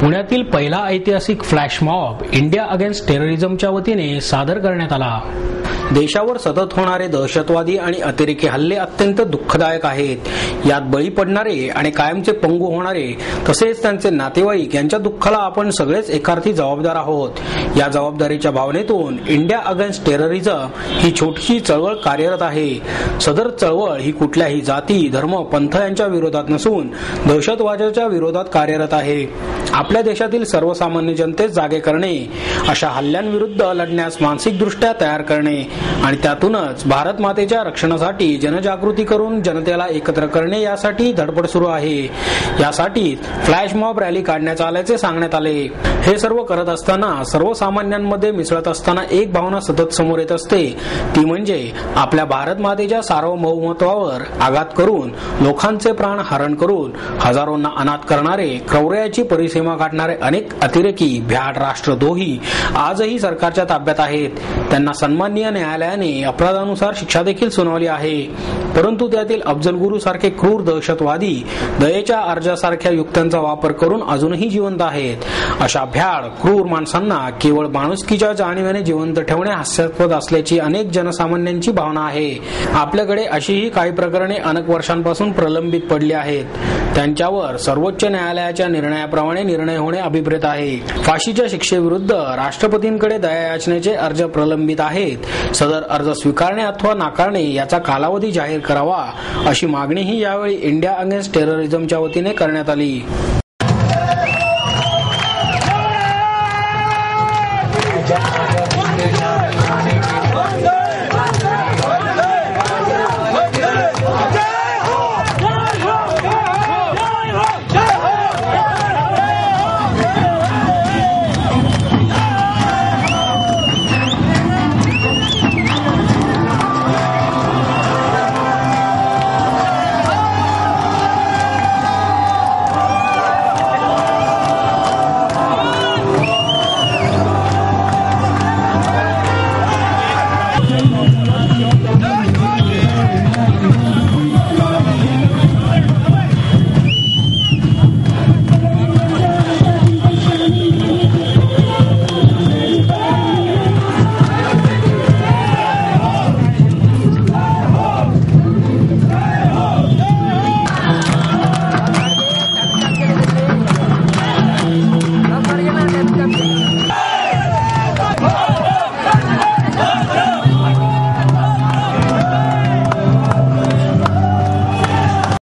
पुण्यातील पहिला ऐतिहासिक फ्लॅश मॉब इंडिया अगेन्स्ट टेररिझमच्या वतीने सादर करण्यात आला। देशावर सतत होणारे दहशतवादी आणि अतिरेकी हल्ले अत्यंत दुःखदायक आहेत। यात बळी पडणारे आणि कायमचे पंगू होणारे तसेच त्यांचे नातेवाईक यांच्या दुःखाला आपण सगळेच एकार्थी जबाबदार आहोत। या जबाबदारीच्या भावनेतून इंडिया अगेन्स्ट टेररिझम ही छोटीशी चळवळ कार्यरत आहे। सदर चळवळ ही कुठल्याही जाती, धर्म, पंथ यांच्या विरोधात नसून दहशतवादाच्या विरोधात कार्यरत आहे। आपल्या देशातील सर्वसामान्य जनतेस जागे करणे, अशा हल्ल्यांविरुद्ध लढण्यास मानसिकदृष्ट्या तयार करणे आणि त्यातूनच भारत मातेच्या रक्षणासाठी जनजागृती करून जनतेला एकत्र करणे यासाठी धडपड सुरू आहे। यासाठी फ्लॅश मॉब रॅली काढण्यात आल्याचे सांगण्यात आले। हे सर्व करत असताना सर्वसामान्यांमध्ये मिसळत असताना एक भावना सतत समोर येत असते, ती म्हणजे आपल्या भारत मातेच्या सार्वभौमत्वावर आघात करून लोकांचे प्राण हरण करून हजारोंना अनाथ करणारे, क्रौर्याची परिसीमा गाठणारे अनेक अतिरेकी भ्याड राष्ट्रद्रोही आजही सरकारच्या ताब्यात आहेत। त्यांना सन्माननीय न्यायालयाने अपराधानुसार शिक्षा देखील सुनावली आहे, परंतु त्यातील अफजल गुरु सारखे क्रूर दहशतवादी दयेच्या अर्जासारख्या युक्त्यांचा वापर करून अजूनही जिवंत आहेत। अशा भ्याड क्रूर माणसांना केवळ माणुसकीच्या जाणीवेने जिवंत ठेवणे हास्यास्पद असल्याची अनेक जनसामान्यांची भावना आहे। आपल्याकडे अशीही काही प्रकरणे अनेक वर्षांपासून प्रलंबित पडली आहेत। त्यांच्यावर सर्वोच्च न्यायालयाच्या निर्णयाप्रमाणे निर्णय होणे अभिप्रेत आहे। फाशीच्या शिक्षेविरुद्ध राष्ट्रपतींकडे दया याचनेचे अर्ज प्रलंबित आहेत। सदर अर्ज स्वीकारणे अथवा नाकारणे याचा कालावधी जाहीर करावा, अशी मागणीही यावेळी इंडिया अगेन्स्ट टेररिझमच्या वतीने करण्यात आली।